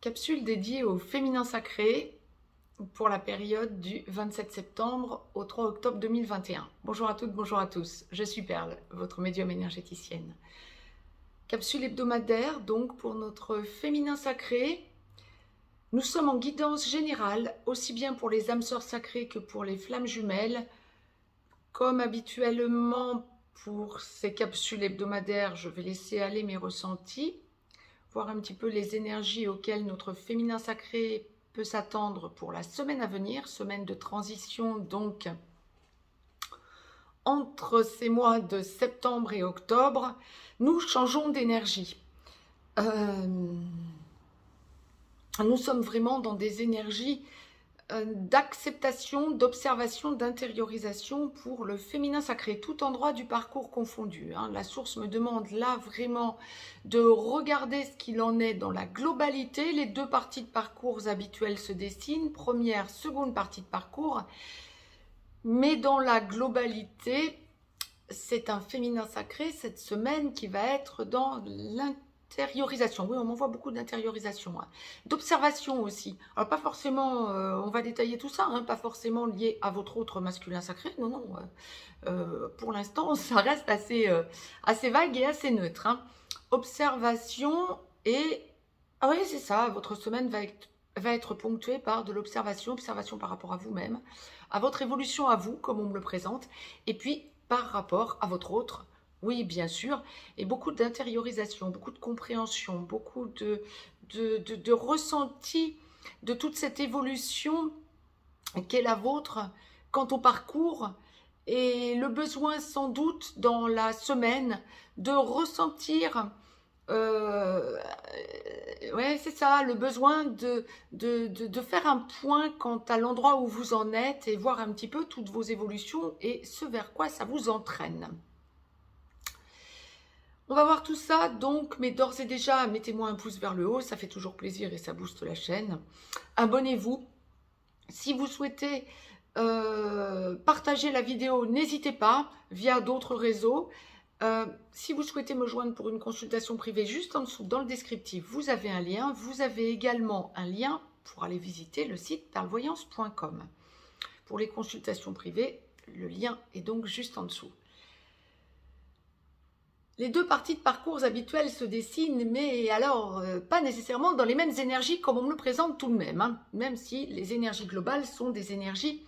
Capsule dédiée au féminin sacré pour la période du 27 septembre au 3 octobre 2021. Bonjour à toutes, bonjour à tous. Je suis Perle, votre médium énergéticienne. Capsule hebdomadaire donc pour notre féminin sacré. Nous sommes en guidance générale, aussi bien pour les âmes sœurs sacrées que pour les flammes jumelles. Comme habituellement pour ces capsules hebdomadaires, je vais laisser aller mes ressentis, voir un petit peu les énergies auxquelles notre féminin sacré peut s'attendre pour la semaine à venir, semaine de transition donc entre ces mois de septembre et octobre. Nous changeons d'énergie. Nous sommes vraiment dans des énergies d'acceptation, d'observation, d'intériorisation pour le féminin sacré, tout endroit du parcours confondu. La source me demande là vraiment de regarder ce qu'il en est dans la globalité. Les deux parties de parcours habituelles se dessinent, première, seconde partie de parcours, mais dans la globalité, c'est un féminin sacré cette semaine qui va être dans l'intériorisation. Oui, on m'envoie beaucoup d'intériorisation, d'observation aussi. Alors pas forcément, on va détailler tout ça, pas forcément lié à votre autre masculin sacré, non, pour l'instant ça reste assez vague et assez neutre. Observation et, ah oui c'est ça, votre semaine va être ponctuée par de l'observation, observation par rapport à vous-même, à votre évolution à vous, comme on me le présente, et puis par rapport à votre autre. Oui, bien sûr, et beaucoup d'intériorisation, beaucoup de compréhension, beaucoup de ressenti de toute cette évolution qu'est la vôtre quant au parcours et le besoin sans doute dans la semaine de ressentir, ouais c'est ça, le besoin de faire un point quant à l'endroit où vous en êtes et voir un petit peu toutes vos évolutions et ce vers quoi ça vous entraîne. On va voir tout ça donc, mais d'ores et déjà, mettez-moi un pouce vers le haut, ça fait toujours plaisir et ça booste la chaîne. Abonnez-vous. Si vous souhaitez partager la vidéo, n'hésitez pas via d'autres réseaux. Si vous souhaitez me joindre pour une consultation privée, juste en dessous dans le descriptif, vous avez un lien. Vous avez également un lien pour aller visiter le site perlevoyance.com. Pour les consultations privées, le lien est donc juste en dessous. Les deux parties de parcours habituels se dessinent, mais alors pas nécessairement dans les mêmes énergies comme on me le présente tout de même, même si les énergies globales sont des énergies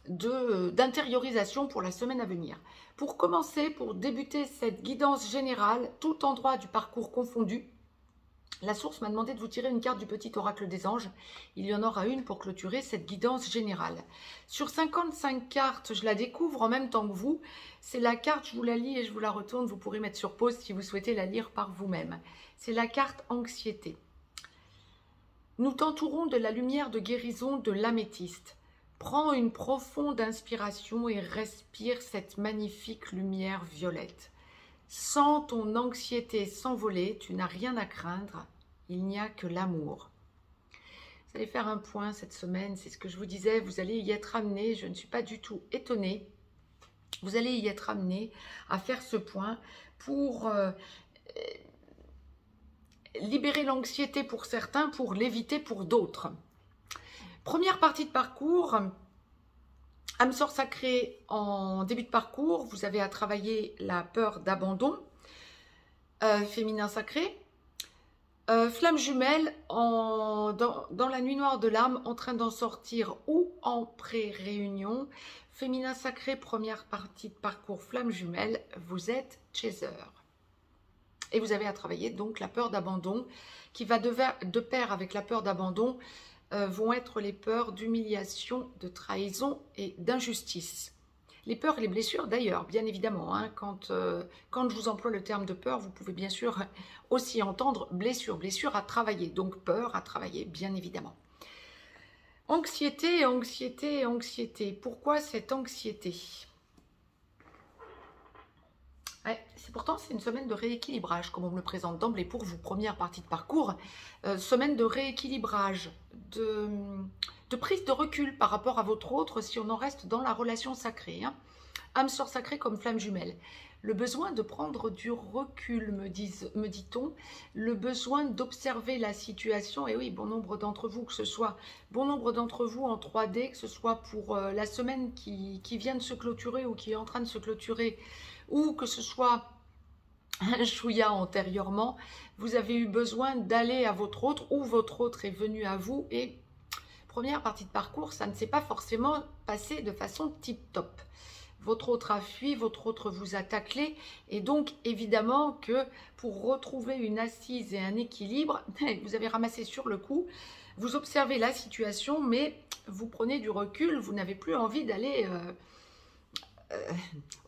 d'intériorisation pour la semaine à venir. Pour commencer, pour débuter cette guidance générale, tout endroit du parcours confondu, la source m'a demandé de vous tirer une carte du petit oracle des anges. Il y en aura une pour clôturer cette guidance générale. Sur 55 cartes, je la découvre en même temps que vous. C'est la carte, je vous la lis et je vous la retourne. Vous pourrez mettre sur pause si vous souhaitez la lire par vous-même. C'est la carte anxiété. Nous t'entourons de la lumière de guérison de l'améthyste. Prends une profonde inspiration et respire cette magnifique lumière violette. Sens ton anxiété s'envoler, tu n'as rien à craindre, il n'y a que l'amour. Vous allez faire un point cette semaine, c'est ce que je vous disais, vous allez y être amené, je ne suis pas du tout étonnée, vous allez y être amené à faire ce point pour libérer l'anxiété pour certains, pour l'éviter pour d'autres. Première partie de parcours. Âme sœur sacrée en début de parcours, vous avez à travailler la peur d'abandon, féminin sacré. Flamme jumelle dans la nuit noire de l'âme, en train d'en sortir ou en pré-réunion. Féminin sacré, première partie de parcours, flamme jumelle, vous êtes chaser. Et vous avez à travailler donc la peur d'abandon qui va de pair avec la peur d'abandon. Vont être les peurs d'humiliation, de trahison et d'injustice. Les peurs et les blessures d'ailleurs, bien évidemment. Quand je vous emploie le terme de peur, vous pouvez bien sûr aussi entendre blessure, blessure à travailler. Donc peur à travailler, bien évidemment. Anxiété, anxiété, anxiété. Pourquoi cette anxiété ? C'est pourtant c'est une semaine de rééquilibrage, comme on me le présente d'emblée pour vous, première partie de parcours, semaine de rééquilibrage, de prise de recul par rapport à votre autre, si on en reste dans la relation sacrée. Âme sœur sacrée comme flamme jumelle. le besoin de prendre du recul, me dit-on, le besoin d'observer la situation. Et oui, bon nombre d'entre vous, que ce soit bon nombre d'entre vous en 3D, que ce soit pour la semaine qui vient de se clôturer ou qui est en train de se clôturer, ou que ce soit un chouïa antérieurement, vous avez eu besoin d'aller à votre autre ou votre autre est venu à vous et première partie de parcours, ça ne s'est pas forcément passé de façon tip-top. Votre autre a fui, votre autre vous a taclé et donc évidemment que pour retrouver une assise et un équilibre, vous avez ramassé sur le coup, vous observez la situation mais vous prenez du recul, vous n'avez plus envie d'aller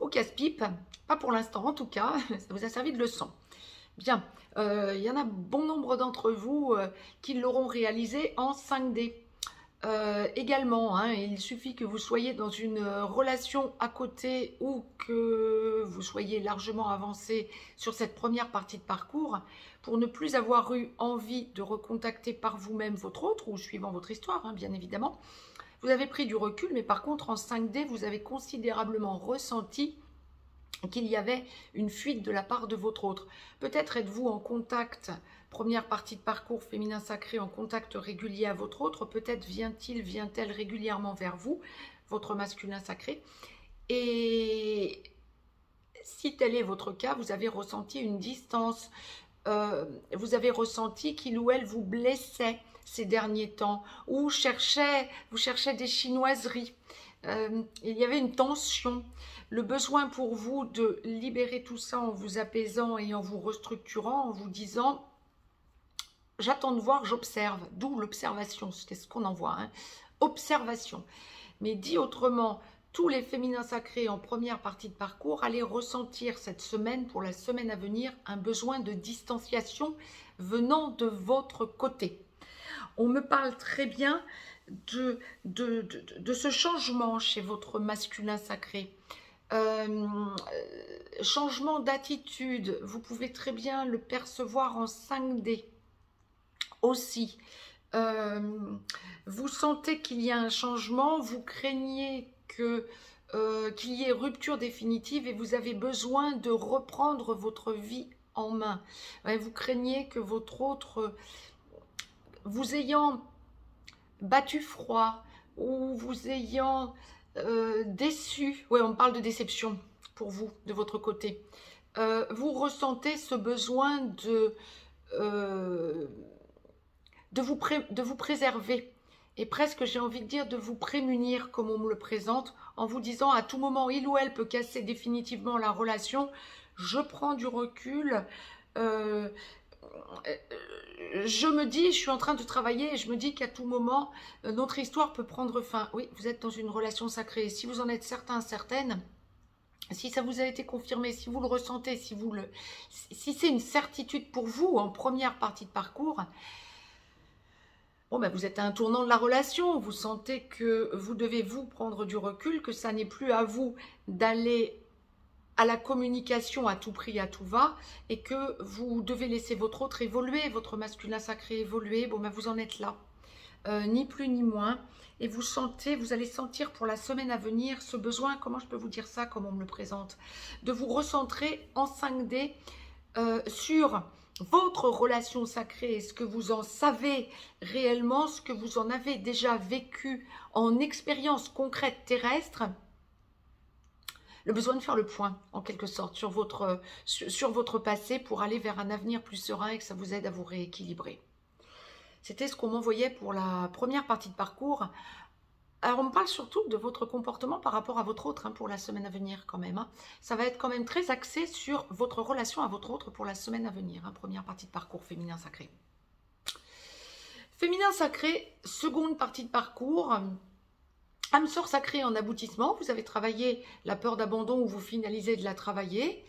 au casse-pipe, pas pour l'instant en tout cas, ça vous a servi de leçon. Bien, il y en a bon nombre d'entre vous qui l'auront réalisé en 5D. Également, hein, il suffit que vous soyez dans une relation à côté ou que vous soyez largement avancé sur cette première partie de parcours pour ne plus avoir eu envie de recontacter par vous-même votre autre ou suivant votre histoire, hein, bien évidemment. Vous avez pris du recul, mais par contre, en 5D, vous avez considérablement ressenti qu'il y avait une fuite de la part de votre autre. Peut-être êtes-vous en contact, première partie de parcours féminin sacré, en contact régulier à votre autre, peut-être vient-elle régulièrement vers vous, votre masculin sacré. Et si tel est votre cas, vous avez ressenti une distance, vous avez ressenti qu'il ou elle vous blessait ces derniers temps, ou vous cherchez des chinoiseries. Il y avait une tension, le besoin pour vous de libérer tout ça en vous apaisant et en vous restructurant, en vous disant « j'attends de voir, j'observe », d'où l'observation, c'est ce qu'on en voit, hein. Observation. Mais dit autrement, tous les féminins sacrés en première partie de parcours allaient ressentir cette semaine, pour la semaine à venir, un besoin de distanciation venant de votre côté. On me parle très bien de ce changement chez votre masculin sacré. Changement d'attitude, vous pouvez très bien le percevoir en 5D aussi. Vous sentez qu'il y a un changement, vous craignez qu'il y ait rupture définitive et vous avez besoin de reprendre votre vie en main. Vous craignez que votre autre, vous ayant battu froid ou vous ayant déçu, ouais, on parle de déception pour vous, de votre côté, vous ressentez ce besoin de vous préserver et presque, j'ai envie de dire, de vous prémunir comme on me le présente, en vous disant à tout moment, il ou elle peut casser définitivement la relation, je prends du recul, je me dis, je suis en train de travailler et je me dis qu'à tout moment, notre histoire peut prendre fin. Oui, vous êtes dans une relation sacrée. Si vous en êtes certain, certaine, si ça vous a été confirmé, si vous le ressentez, si c'est une certitude pour vous en première partie de parcours, bon, ben vous êtes à un tournant de la relation. Vous sentez que vous devez vous prendre du recul, que ça n'est plus à vous d'aller à la communication à tout prix, à tout va, et que vous devez laisser votre autre évoluer, votre masculin sacré évoluer. Bon, ben vous en êtes là, ni plus ni moins. Et vous allez sentir pour la semaine à venir ce besoin, comment je peux vous dire ça, comme on me le présente, de vous recentrer en 5D sur votre relation sacrée et ce que vous en savez réellement, ce que vous en avez déjà vécu en expérience concrète terrestre. Le besoin de faire le point, en quelque sorte, sur votre passé pour aller vers un avenir plus serein et que ça vous aide à vous rééquilibrer. C'était ce qu'on m'envoyait pour la première partie de parcours. Alors, on me parle surtout de votre comportement par rapport à votre autre, hein, pour la semaine à venir quand même. Hein. Ça va être quand même très axé sur votre relation à votre autre pour la semaine à venir. Hein, première partie de parcours féminin sacré. Féminin sacré, seconde partie de parcours. Âme sœur sacrée en aboutissement, vous avez travaillé la peur d'abandon ou vous finalisez de la travailler.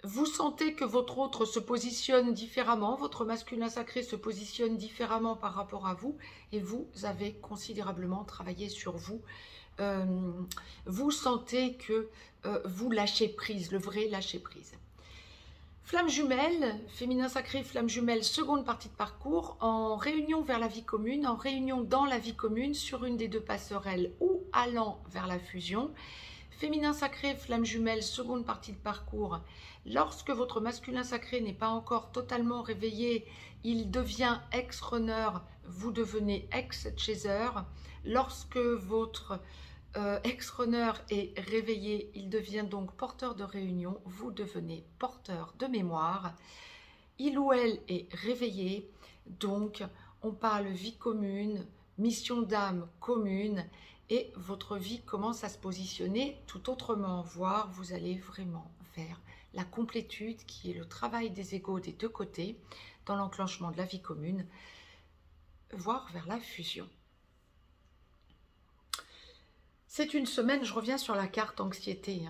Vous sentez que votre autre se positionne différemment, votre masculin sacré se positionne différemment par rapport à vous et vous avez considérablement travaillé sur vous. Vous sentez que vous lâchez prise, le vrai lâcher prise. Flamme jumelle, féminin sacré, flamme jumelle, seconde partie de parcours, en réunion vers la vie commune, en réunion dans la vie commune, sur une des deux passerelles ou allant vers la fusion. Féminin sacré, flamme jumelle, seconde partie de parcours. Lorsque votre masculin sacré n'est pas encore totalement réveillé, il devient ex-runner, vous devenez ex-chaser. Lorsque votre ex-runner est réveillé, il devient donc porteur de réunion, vous devenez porteur de mémoire. Il ou elle est réveillé, donc on parle vie commune, mission d'âme commune, et votre vie commence à se positionner tout autrement, voire vous allez vraiment vers la complétude qui est le travail des égos des deux côtés dans l'enclenchement de la vie commune, voire vers la fusion. C'est une semaine, je reviens sur la carte anxiété,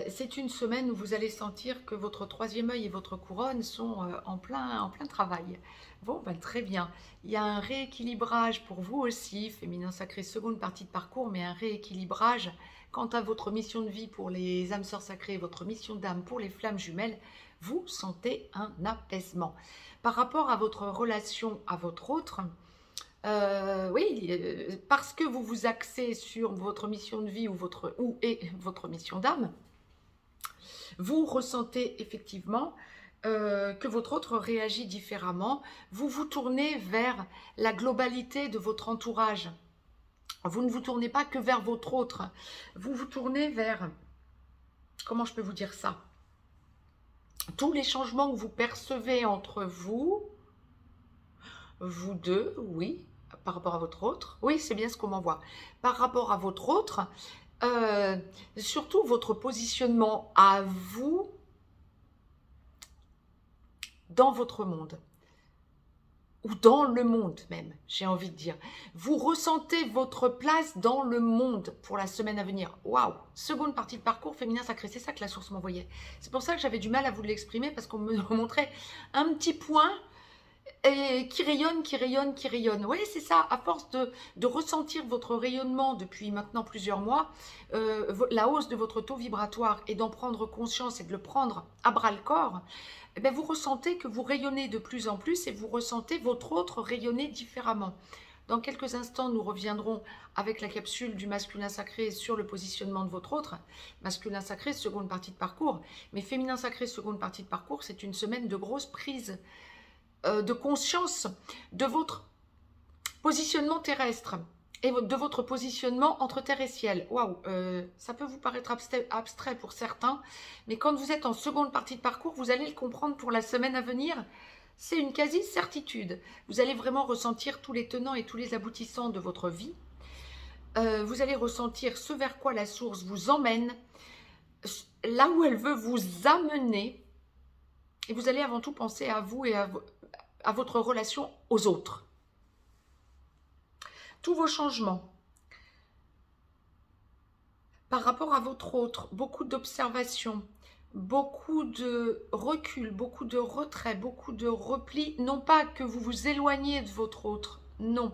c'est une semaine où vous allez sentir que votre troisième œil et votre couronne sont en plein travail. Bon, ben, très bien. Il y a un rééquilibrage pour vous aussi, féminin sacré, seconde partie de parcours, mais un rééquilibrage quant à votre mission de vie pour les âmes sœurs sacrées, votre mission d'âme pour les flammes jumelles. Vous sentez un apaisement. Par rapport à votre relation à votre autre, oui, parce que vous vous axez sur votre mission de vie ou votre mission d'âme, vous ressentez effectivement que votre autre réagit différemment. Vous vous tournez vers la globalité de votre entourage. Vous ne vous tournez pas que vers votre autre. Vous vous tournez vers, comment je peux vous dire ça? Tous les changements que vous percevez entre vous, vous deux, oui, par rapport à votre autre. Oui, c'est bien ce qu'on m'envoie. Par rapport à votre autre, surtout votre positionnement à vous dans votre monde. Ou dans le monde même, j'ai envie de dire. Vous ressentez votre place dans le monde pour la semaine à venir. Waouh! Seconde partie de parcours féminin sacré, c'est ça que la source m'envoyait. C'est pour ça que j'avais du mal à vous l'exprimer, parce qu'on me montrait un petit point et qui rayonne, qui rayonne, qui rayonne. Oui, c'est ça, à force de ressentir votre rayonnement depuis maintenant plusieurs mois, la hausse de votre taux vibratoire et d'en prendre conscience et de le prendre à bras-le-corps, eh bien, vous ressentez que vous rayonnez de plus en plus et vous ressentez votre autre rayonner différemment. Dans quelques instants, nous reviendrons avec la capsule du masculin sacré sur le positionnement de votre autre. Masculin sacré, seconde partie de parcours. Mais féminin sacré, seconde partie de parcours, c'est une semaine de grosse prise de conscience de votre positionnement terrestre et de votre positionnement entre terre et ciel. Waouh, ça peut vous paraître abstrait pour certains, mais quand vous êtes en seconde partie de parcours, vous allez le comprendre pour la semaine à venir. C'est une quasi-certitude. Vous allez vraiment ressentir tous les tenants et tous les aboutissants de votre vie. Vous allez ressentir ce vers quoi la source vous emmène, là où elle veut vous amener. Et vous allez avant tout penser à vous et à votre relation aux autres. Tous vos changements par rapport à votre autre, beaucoup d'observations, beaucoup de recul, beaucoup de retrait, beaucoup de repli. Non pas que vous vous éloignez de votre autre, non.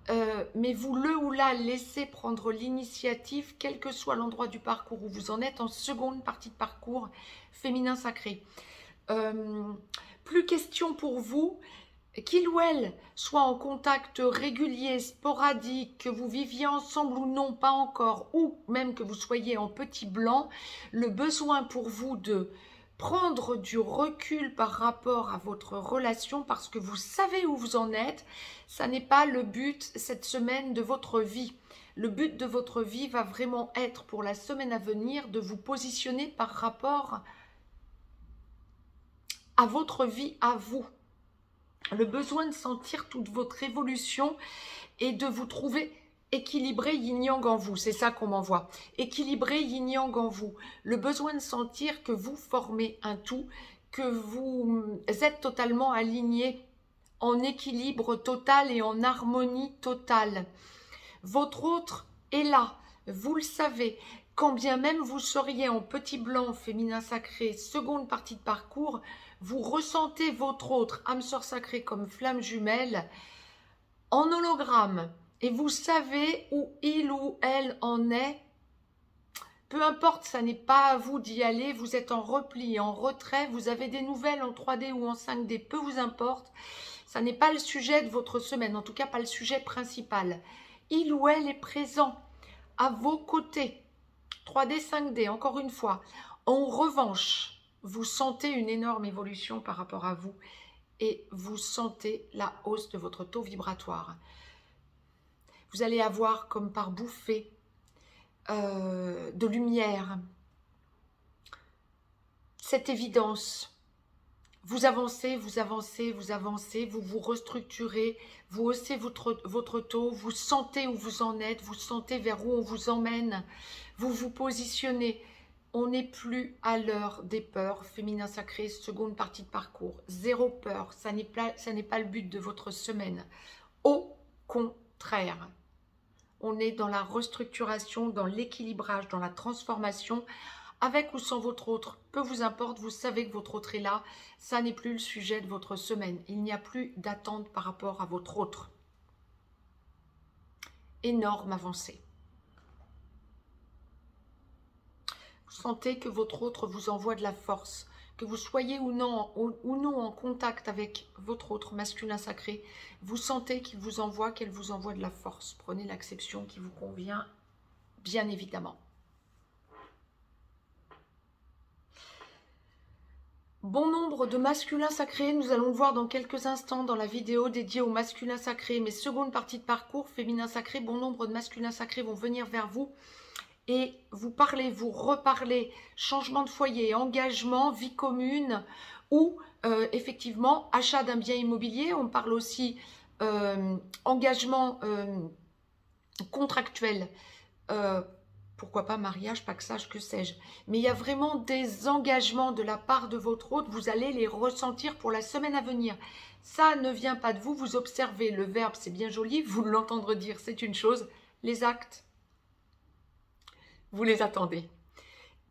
Mais vous le ou la laissez prendre l'initiative, quel que soit l'endroit du parcours où vous en êtes, en seconde partie de parcours féminin sacré. Plus question pour vous qu'il ou elle soit en contact régulier, sporadique, que vous viviez ensemble ou non, pas encore, ou même que vous soyez en petit blanc, le besoin pour vous de prendre du recul par rapport à votre relation parce que vous savez où vous en êtes, ça n'est pas le but cette semaine de votre vie. Le but de votre vie va vraiment être pour la semaine à venir de vous positionner par rapport à votre vie, à vous. Le besoin de sentir toute votre évolution et de vous trouver équilibré yin-yang en vous. C'est ça qu'on m'envoie. Équilibré yin-yang en vous. Le besoin de sentir que vous formez un tout, que vous êtes totalement aligné en équilibre total et en harmonie totale. Votre autre est là, vous le savez. Quand bien même vous seriez en petit blanc, féminin sacré, seconde partie de parcours, vous ressentez votre autre, âme sœur sacrée comme flamme jumelle, en hologramme. Et vous savez où il ou elle en est. Peu importe, ça n'est pas à vous d'y aller. Vous êtes en repli, en retrait. Vous avez des nouvelles en 3D ou en 5D. Peu vous importe. Ça n'est pas le sujet de votre semaine. En tout cas, pas le sujet principal. Il ou elle est présent à vos côtés. 3D, 5D, encore une fois. En revanche, vous sentez une énorme évolution par rapport à vous et vous sentez la hausse de votre taux vibratoire. Vous allez avoir comme par bouffée de lumière cette évidence. Vous avancez, vous avancez, vous avancez, vous vous restructurez, vous haussez votre taux, vous sentez où vous en êtes, vous sentez vers où on vous emmène, vous vous positionnez. On n'est plus à l'heure des peurs. Féminin sacré, seconde partie de parcours. Zéro peur, ça n'est pas le but de votre semaine. Au contraire, on est dans la restructuration, dans l'équilibrage, dans la transformation. Avec ou sans votre autre, peu vous importe, vous savez que votre autre est là, ça n'est plus le sujet de votre semaine. Il n'y a plus d'attente par rapport à votre autre. Énorme avancée. Vous sentez que votre autre vous envoie de la force, que vous soyez ou non en contact avec votre autre masculin sacré, vous sentez qu'il vous envoie, qu'elle vous envoie de la force. Prenez l'acception qui vous convient, bien évidemment. Bon nombre de masculins sacrés, nous allons le voir dans quelques instants dans la vidéo dédiée aux masculins sacrés. Mes secondes parties de parcours, féminin sacré, bon nombre de masculins sacrés vont venir vers vous et vous parler, vous reparler, changement de foyer, engagement, vie commune ou effectivement achat d'un bien immobilier. On parle aussi engagement contractuel, pourquoi pas mariage, paxage, que sais-je. Mais il y a vraiment des engagements de la part de votre hôte, vous allez les ressentir pour la semaine à venir. Ça ne vient pas de vous, vous observez, le verbe c'est bien joli, vous l'entendre dire c'est une chose, les actes, vous les attendez.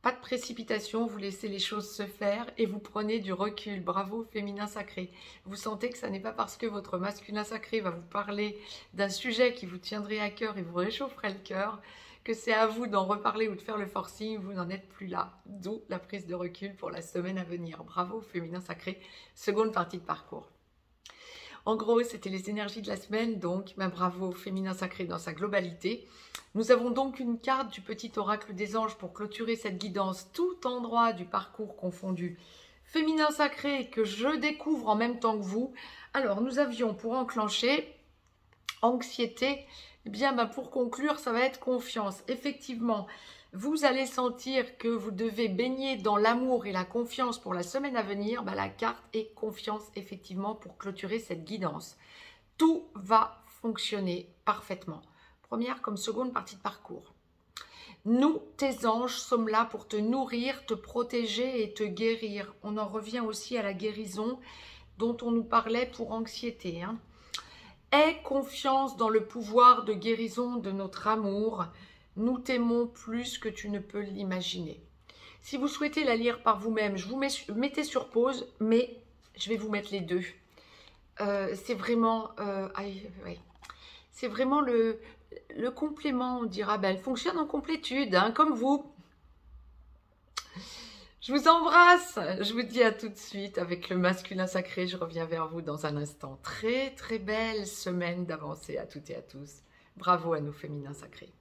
Pas de précipitation, vous laissez les choses se faire et vous prenez du recul. Bravo, féminin sacré. Vous sentez que ça n'est pas parce que votre masculin sacré va vous parler d'un sujet qui vous tiendrait à cœur et vous réchaufferait le cœur, que c'est à vous d'en reparler ou de faire le forcing, vous n'en êtes plus là. D'où la prise de recul pour la semaine à venir. Bravo, féminin sacré. Seconde partie de parcours. En gros, c'était les énergies de la semaine, donc bravo, féminin sacré dans sa globalité. Nous avons donc une carte du petit oracle des anges pour clôturer cette guidance, tout endroit du parcours confondu. Féminin sacré que je découvre en même temps que vous. Alors, nous avions pour enclencher anxiété. Eh bien, pour conclure, ça va être confiance. Effectivement, vous allez sentir que vous devez baigner dans l'amour et la confiance pour la semaine à venir. La carte est confiance, effectivement, pour clôturer cette guidance. Tout va fonctionner parfaitement. Première comme seconde partie de parcours. Nous, tes anges, sommes là pour te nourrir, te protéger et te guérir. On en revient aussi à la guérison dont on nous parlait pour anxiété. Aie confiance dans le pouvoir de guérison de notre amour. Nous t'aimons plus que tu ne peux l'imaginer. Si vous souhaitez la lire par vous-même, je vous mettez sur pause, mais je vais vous mettre les deux. C'est vraiment, c'est vraiment le complément, on dira. Elle fonctionne en complétude, comme vous. Je vous embrasse. Je vous dis à tout de suite avec le masculin sacré. Je reviens vers vous dans un instant. Très, très belle semaine d'avancée à toutes et à tous. Bravo à nos féminins sacrés.